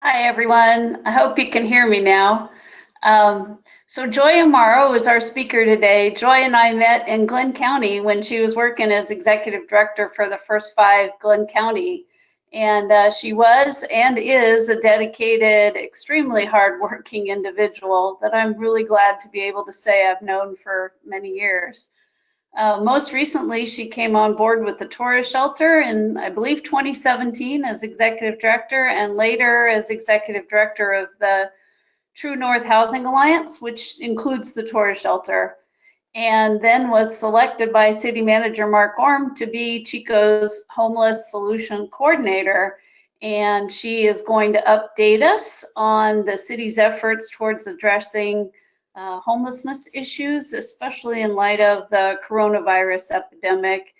Hi, everyone. I hope you can hear me now. So Joy Amaro is our speaker today. Joy and I met in Glenn County when she was working as executive director for the first 5 Glenn County. And she was and is a dedicated, extremely hardworking individual that I'm really glad to be able to say I've known for many years. Most recently, she came on board with the Torres Shelter in, I believe, 2017 as executive director, and later as executive director of the True North Housing Alliance, which includes the Torres Shelter, and then was selected by City Manager Mark Orm to be Chico's Homeless Solution Coordinator. And she is going to update us on the city's efforts towards addressing homelessness issues, especially in light of the coronavirus epidemic.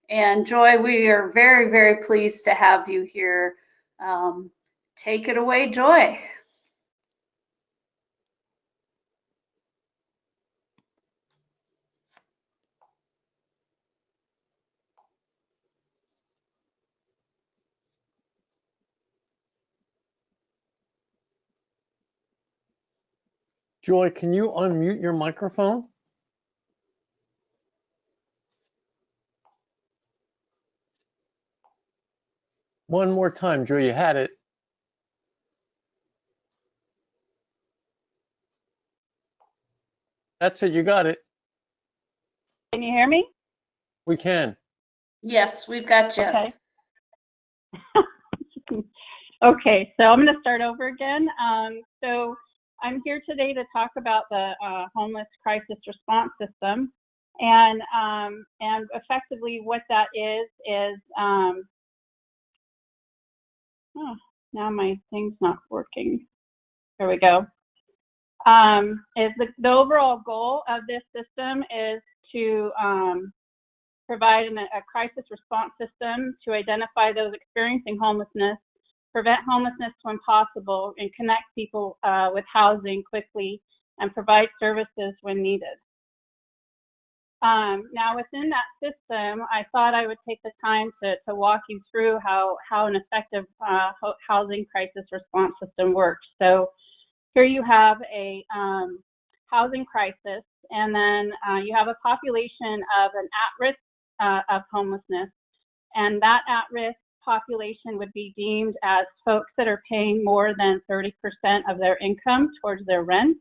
And Joy, we are very, very pleased to have you here. Take it away, Joy. Joy, can you unmute your microphone? One more time, Joy, you had it. That's it, you got it. Can you hear me? We can. Yes, we've got you. Okay. Okay, so I'm going to start over again. So I'm here today to talk about the homeless crisis response system, and effectively what that is oh, now my thing's not working. There we go. Is the overall goal of this system is to provide a crisis response system to identify those experiencing homelessness, prevent homelessness when possible, and connect people with housing quickly and provide services when needed. Now within that system, I thought I would take the time to walk you through how an effective housing crisis response system works. So here you have a housing crisis, and then you have a population of an at-risk of homelessness, and that at-risk population would be deemed as folks that are paying more than 30% of their income towards their rent.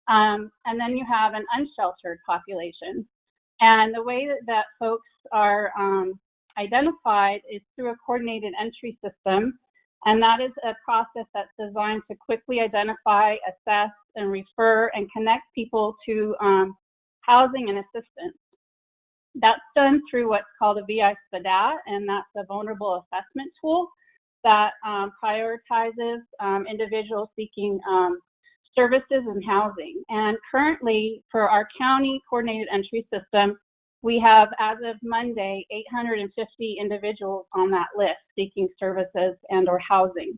And then you have an unsheltered population. And the way that folks are identified is through a coordinated entry system. And that is a process that's designed to quickly identify, assess, and refer and connect people to housing and assistance. That's done through what's called a VI-SPDAT, and that's a vulnerable assessment tool that prioritizes individuals seeking services and housing. And currently, for our county coordinated entry system, we have, as of Monday, 850 individuals on that list seeking services and or housing.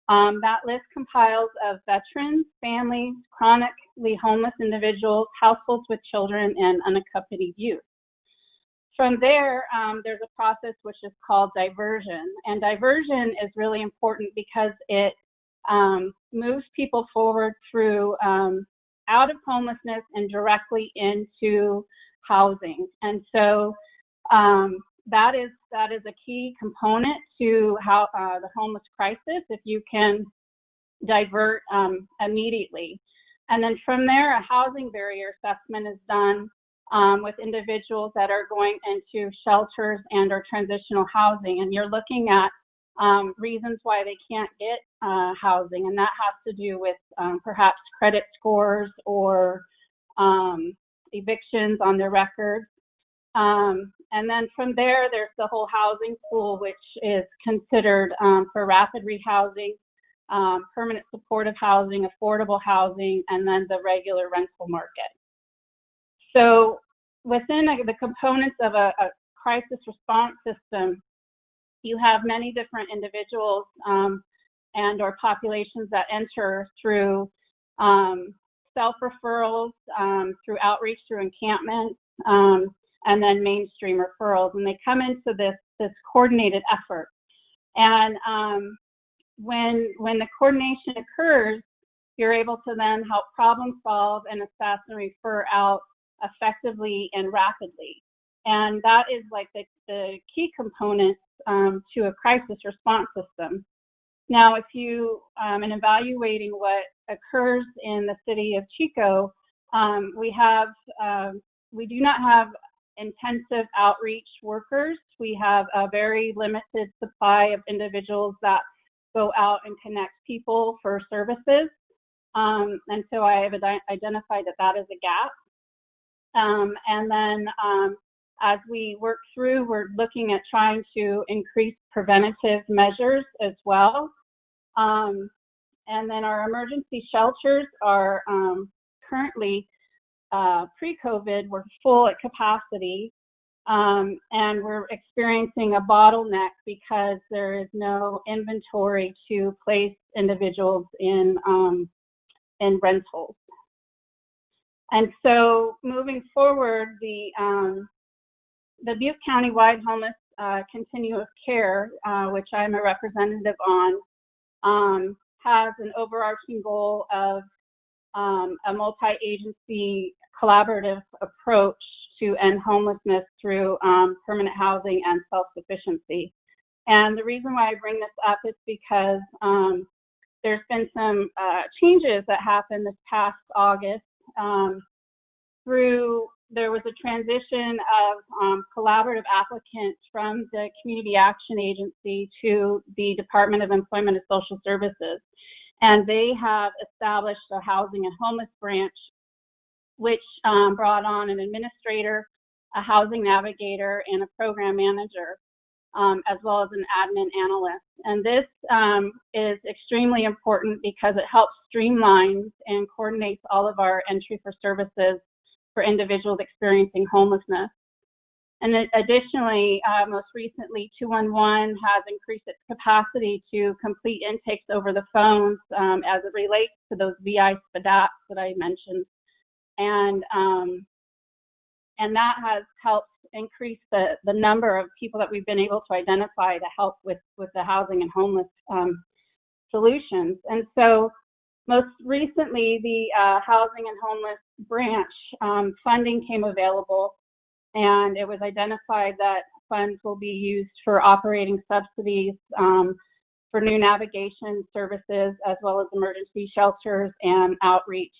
That list compiles of veterans, families, chronically homeless individuals, households with children, and unaccompanied youth. From there, there's a process which is called diversion. And diversion is really important because it moves people forward through out of homelessness and directly into housing. And so that is a key component to how the homeless crisis, if you can divert immediately. And then from there, a housing barrier assessment is done with individuals that are going into shelters and or transitional housing. And you're looking at reasons why they can't get housing, and that has to do with perhaps credit scores or evictions on their records. And then from there, there's the whole housing pool, which is considered for rapid rehousing, permanent supportive housing, affordable housing, and then the regular rental market. So within the components of a crisis response system, you have many different individuals and or populations that enter through self-referrals, through outreach, through encampments, and then mainstream referrals. And they come into this coordinated effort. And when the coordination occurs, you're able to then help problem solve and assess and refer out effectively and rapidly. And that is like the key components to a crisis response system. Now, if you, in evaluating what occurs in the city of Chico, we do not have intensive outreach workers. We have a very limited supply of individuals that go out and connect people for services. And so I have identified that is a gap. And then as we work through, we're looking at trying to increase preventative measures as well. And then our emergency shelters are currently, pre-COVID, we're full at capacity. And we're experiencing a bottleneck because there is no inventory to place individuals in rentals. And so moving forward, the Butte County-wide homeless continuum of care, which I'm a representative on, has an overarching goal of a multi-agency collaborative approach to end homelessness through permanent housing and self-sufficiency. And the reason why I bring this up is because there's been some changes that happened this past August. There was a transition of collaborative applicants from the Community Action Agency to the Department of Employment and Social Services. And they have established a housing and homeless branch, which brought on an administrator, a housing navigator, and a program manager, as well as an admin analyst. And this is extremely important because it helps streamline and coordinates all of our entry for services for individuals experiencing homelessness. And additionally, most recently, 211 has increased its capacity to complete intakes over the phones as it relates to those VI SPDAPs that I mentioned. And that has helped increase the number of people that we've been able to identify to help with the housing and homeless solutions. And so most recently, the housing and homeless branch funding came available, and it was identified that funds will be used for operating subsidies for new navigation services, as well as emergency shelters and outreach.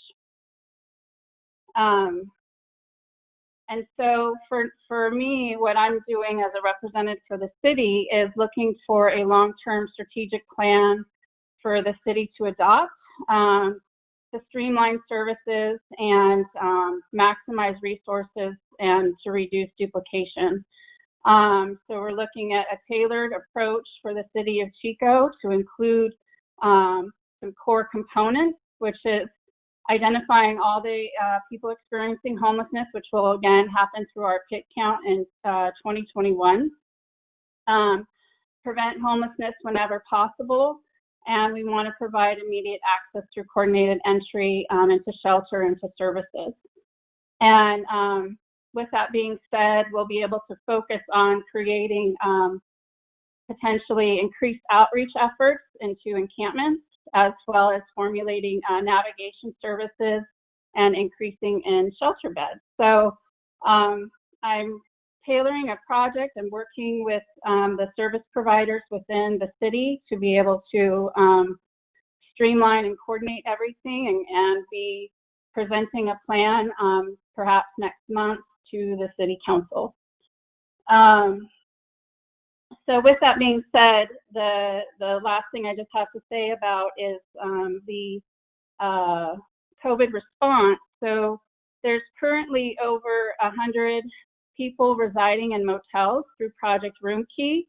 And so for me, what I'm doing as a representative for the city is looking for a long-term strategic plan for the city to adopt to streamline services and maximize resources and to reduce duplication. So we're looking at a tailored approach for the city of Chico to include some core components, which is identifying all the people experiencing homelessness, which will again happen through our PIT count in 2021. Prevent homelessness whenever possible, and we want to provide immediate access through coordinated entry into shelter and to services. And with that being said, we'll be able to focus on creating potentially increased outreach efforts into encampments, as well as formulating navigation services and increasing in shelter beds. So I'm tailoring a project and working with the service providers within the city to be able to streamline and coordinate everything and be presenting a plan perhaps next month to the city council. So with that being said, the last thing I just have to say about is the COVID response. So there's currently over 100 people residing in motels through Project Roomkey.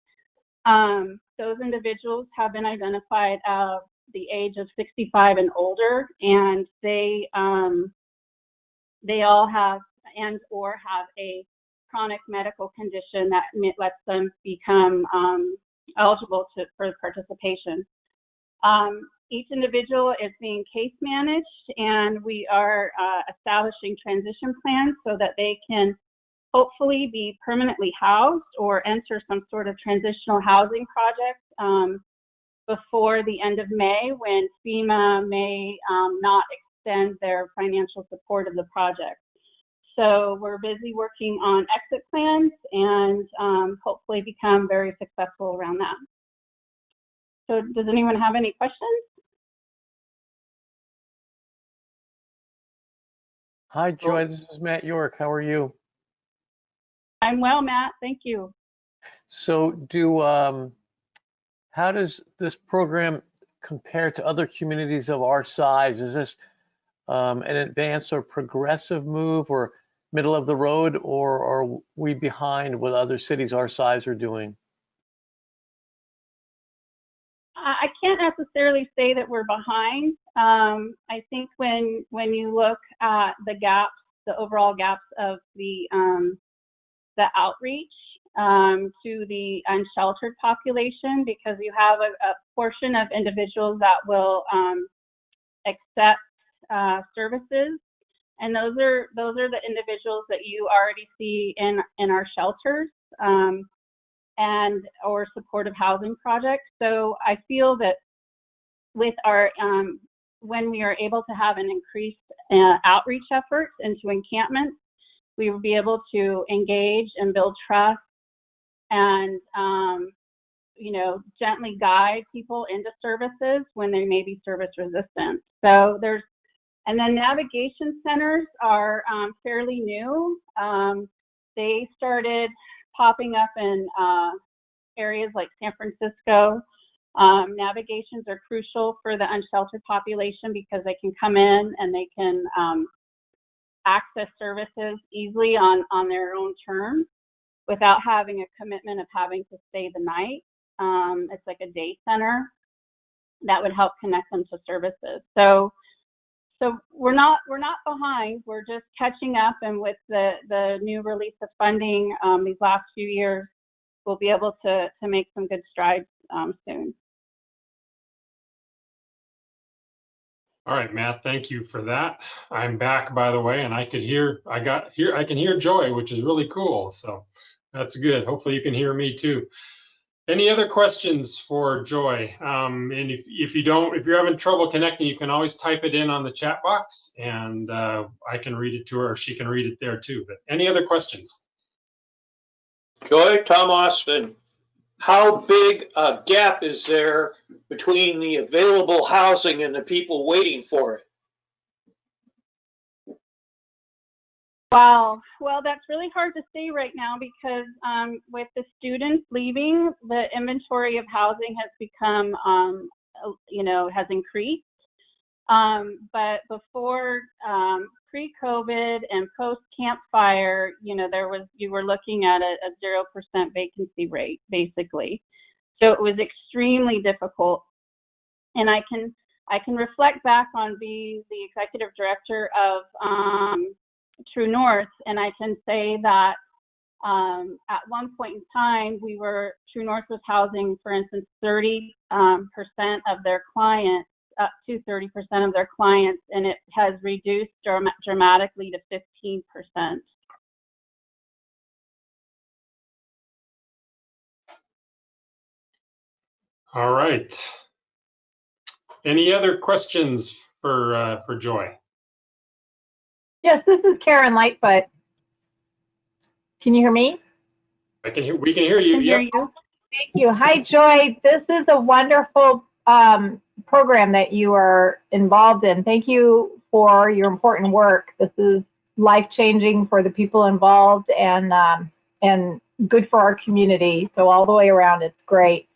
Those individuals have been identified of the age of 65 and older, and they all have and or have a chronic medical condition that lets them become eligible for participation. Each individual is being case managed, and we are establishing transition plans so that they can hopefully be permanently housed or enter some sort of transitional housing project before the end of May, when FEMA may not extend their financial support of the project. So we're busy working on exit plans and hopefully become very successful around that. So does anyone have any questions? Hi, Joy. This is Matt York. How are you? I'm well, Matt. Thank you. So how does this program compare to other communities of our size? Is this an advanced or progressive move, or middle of the road, or are we behind what other cities our size are doing? I can't necessarily say that we're behind. I think when you look at the gaps, the overall gaps of the outreach to the unsheltered population, because you have a portion of individuals that will accept services, and those are the individuals that you already see in our shelters and or supportive housing projects. So I feel that with our when we are able to have an increased outreach efforts into encampments, we will be able to engage and build trust and you know, gently guide people into services when they may be service resistant. So and then navigation centers are fairly new. They started popping up in areas like San Francisco. Navigations are crucial for the unsheltered population because they can come in and they can access services easily on their own terms without having a commitment of having to stay the night. It's like a day center that would help connect them to services. So we're not behind. We're just catching up, and with the new release of funding these last few years, we'll be able to make some good strides soon. All right, Matt, thank you for that. I'm back, by the way, and I can hear Joy, which is really cool. So that's good. Hopefully you can hear me too. Any other questions for Joy? And if you're having trouble connecting, you can always type it in on the chat box, and I can read it to her, or she can read it there too. But any other questions? Joy, Tom Austin, how big a gap is there between the available housing and the people waiting for it? Wow. Well, that's really hard to say right now because with the students leaving, the inventory of housing has become, has increased. But before pre-COVID and post-campfire, you were looking at a 0% vacancy rate, basically. So it was extremely difficult. And I can reflect back on being the executive director of True North, and I can say that at one point in time, True North was housing, for instance, 30% of their clients, up to 30% of their clients, and it has reduced dramatically to 15%. All right. Any other questions for Joy? Yes, this is Karen Lightfoot. Can you hear me? We can hear you. Hear Yep. you. Thank you. Hi, Joy. This is a wonderful program that you are involved in. Thank you for your important work. This is life-changing for the people involved and good for our community. So all the way around, it's great.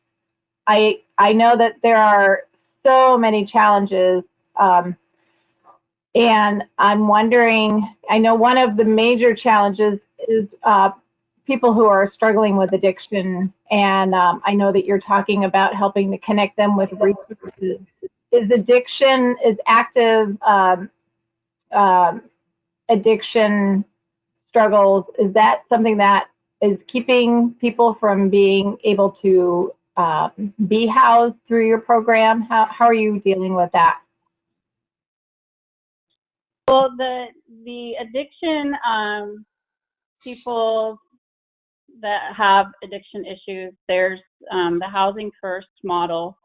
I know that there are so many challenges. And I'm wondering, I know one of the major challenges is people who are struggling with addiction. And I know that you're talking about helping to connect them with resources. Is active addiction struggles, is that something that is keeping people from being able to be housed through your program? How are you dealing with that? Well, the addiction people that have addiction issues, there's the Housing First model,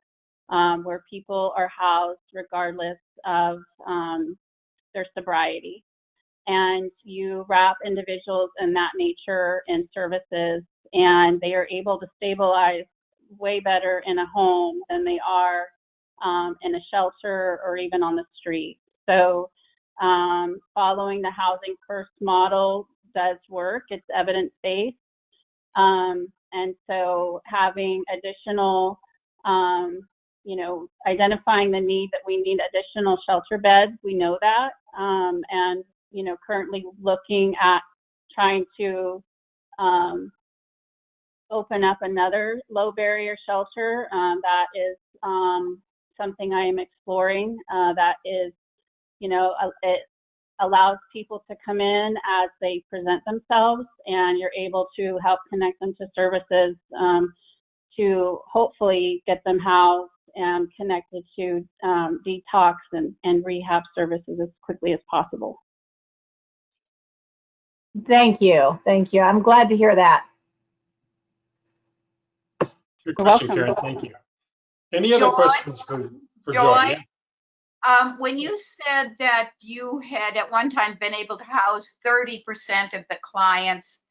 where people are housed regardless of their sobriety. And you wrap individuals in that nature in services, and they are able to stabilize way better in a home than they are in a shelter or even on the street. So following the Housing First model does work. It's evidence-based. And so having additional, identifying the need that we need additional shelter beds, we know that. And, currently looking at trying to open up another low barrier shelter. That is something I am exploring. That is, it allows people to come in as they present themselves, and you're able to help connect them to services to hopefully get them housed and connected to detox and rehab services as quickly as possible. Thank you. Thank you. I'm glad to hear that. Good You're question, welcome. Karen. Thank you. Any other Joy? questions for Joy? Joy? Yeah. When you said that you had at one time been able to house 30% of the clients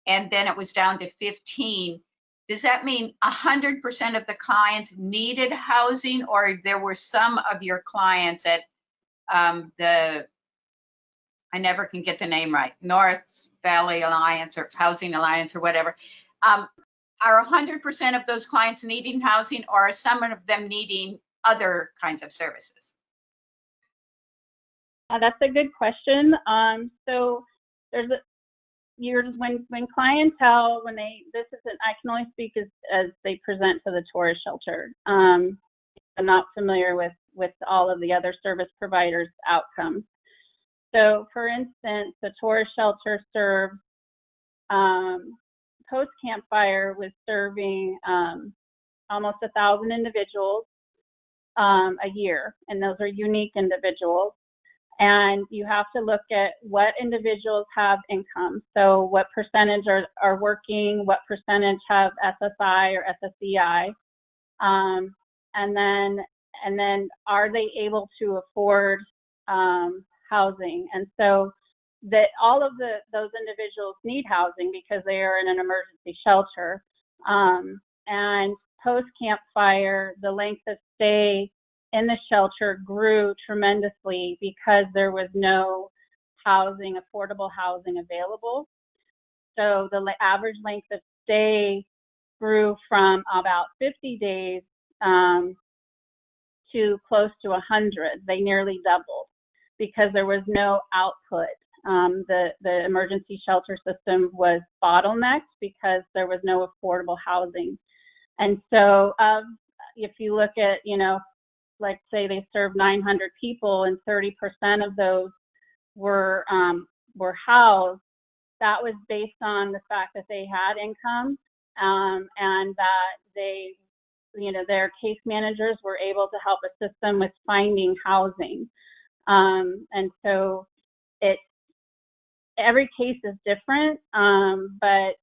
and then it was down to 15, does that mean 100% of the clients needed housing, or there were some of your clients at I never can get the name right, North Valley Alliance or Housing Alliance or whatever, are 100% of those clients needing housing, or are some of them needing other kinds of services? That's a good question. So there's when clientele, I can only speak as they present to the tourist shelter. I'm not familiar with all of the other service providers' outcomes. So for instance, the tourist shelter serves, post campfire was serving almost 1,000 individuals a year, and those are unique individuals. And you have to look at what individuals have income. So what percentage are working, what percentage have SSI or SSEI, and then are they able to afford housing? And so that all of those individuals need housing because they are in an emergency shelter. And post campfire, the length of stay in the shelter grew tremendously because there was no housing, affordable housing available. So the average length of stay grew from about 50 days to close to 100. They nearly doubled because there was no output. The emergency shelter system was bottlenecked because there was no affordable housing. And so if you look at, like say they served 900 people and 30% of those were housed, that was based on the fact that they had income and that their case managers were able to help assist them with finding housing. And so every case is different, but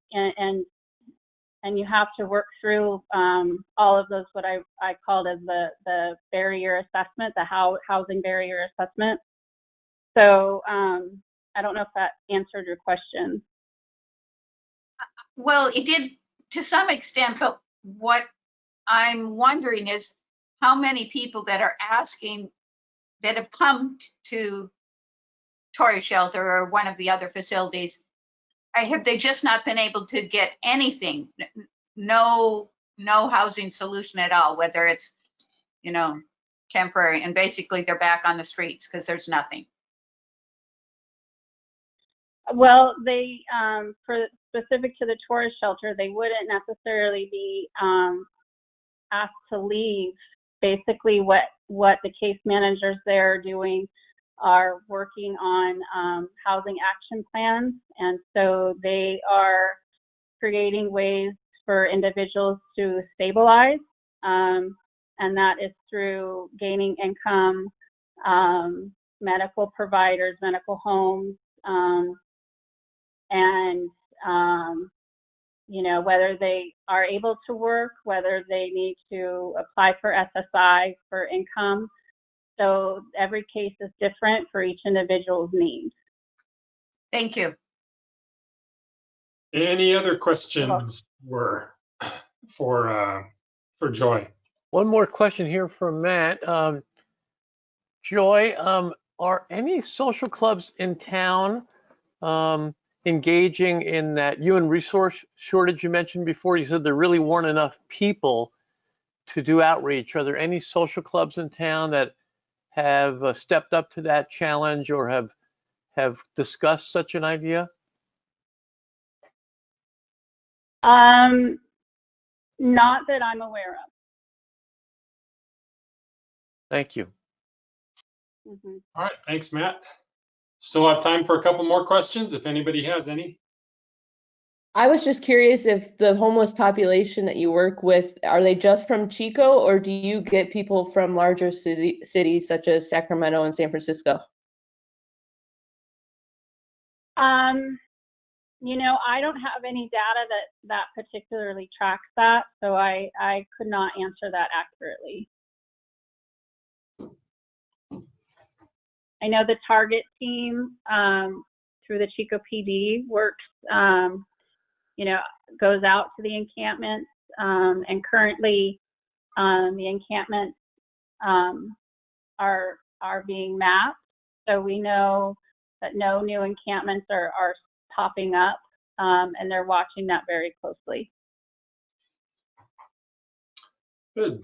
and you have to work through all of those, what I called as the barrier assessment, the housing barrier assessment. So I don't know if that answered your question. Well, it did to some extent, but what I'm wondering is how many people that are asking that have come to Torrey Shelter or one of the other facilities, have they just not been able to get anything? No housing solution at all, whether it's, temporary, and basically they're back on the streets because there's nothing. Well, they, for specific to the tourist shelter, they wouldn't necessarily be asked to leave. Basically, what the case managers there are doing are working on housing action plans, and so they are creating ways for individuals to stabilize, and that is through gaining income, medical providers, medical homes, and whether they are able to work, whether they need to apply for SSI for income. So every case is different for each individual's needs. Thank you. Any other questions for Joy? One more question here from Matt. Joy, are any social clubs in town engaging in that human resource shortage you mentioned before? You said there really weren't enough people to do outreach. Are there any social clubs in town that have stepped up to that challenge or have discussed such an idea? Not that I'm aware of. Thank you. Mm-hmm. All right, thanks, Matt. Still have time for a couple more questions if anybody has any. I was just curious if the homeless population that you work with, are they just from Chico, or do you get people from larger cities such as Sacramento and San Francisco? I don't have any data that particularly tracks that, so I could not answer that accurately. I know the target team through the Chico PD works, goes out to the encampments, and currently the encampments are being mapped, so we know that no new encampments are popping up, and they're watching that very closely. Good.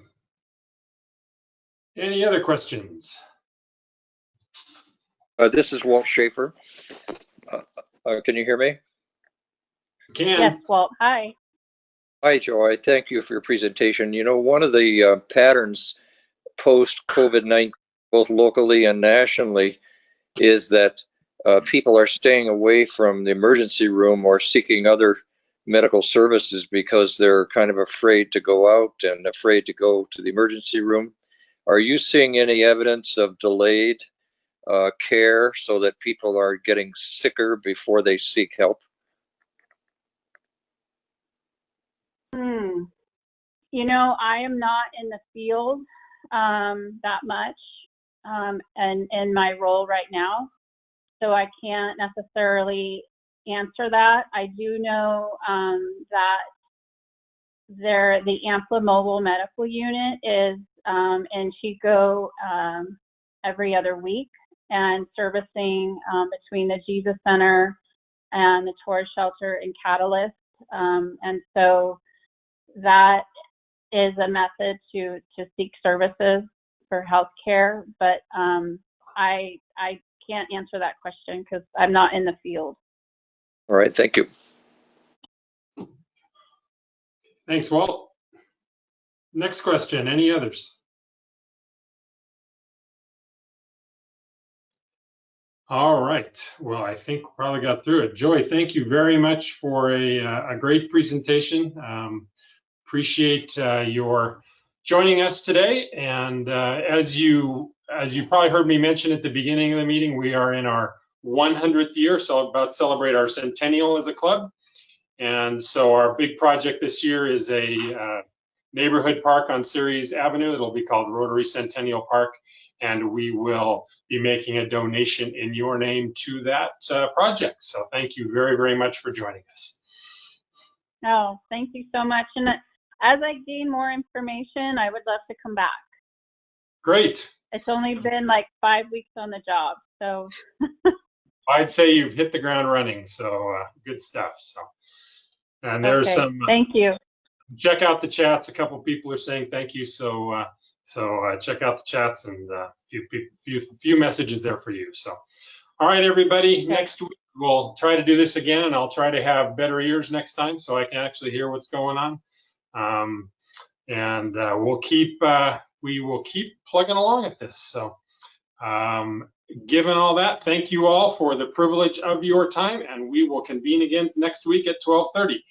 Any other questions? This is Walt Schaefer. Can you hear me? Can. Yes, Walt. Hi. Hi, Joy. Thank you for your presentation. One of the patterns post-COVID-19, both locally and nationally, is that people are staying away from the emergency room or seeking other medical services because they're kind of afraid to go out and afraid to go to the emergency room. Are you seeing any evidence of delayed care so that people are getting sicker before they seek help? I am not in the field that much and in my role right now, so I can't necessarily answer that. I do know that the AMPLA Mobile Medical Unit is in Chico every other week and servicing between the Jesus Center and the Torres Shelter and Catalyst. And so that is a method to seek services for healthcare, but I can't answer that question because I'm not in the field. All right, thank you. Thanks, Walt. Next question, any others? All right, well, I think we probably got through it. Joy, thank you very much for a great presentation. Appreciate your joining us today. And as you probably heard me mention at the beginning of the meeting, we are in our 100th year, so about to celebrate our centennial as a club. And so our big project this year is a neighborhood park on Ceres Avenue. It'll be called Rotary Centennial Park, and we will be making a donation in your name to that project. So thank you very, very much for joining us. Oh, thank you so much. And as I gain more information, I would love to come back. Great. It's only been like 5 weeks on the job, so. I'd say you've hit the ground running, so good stuff. So, and there's okay. some. Thank you. Check out the chats. A couple people are saying thank you, so check out the chats, and few messages there for you. So, all right, everybody. Okay. Next week we'll try to do this again, and I'll try to have better ears next time so I can actually hear what's going on. And we will keep plugging along at this. So, given all that, thank you all for the privilege of your time, and we will convene again next week at 12:30.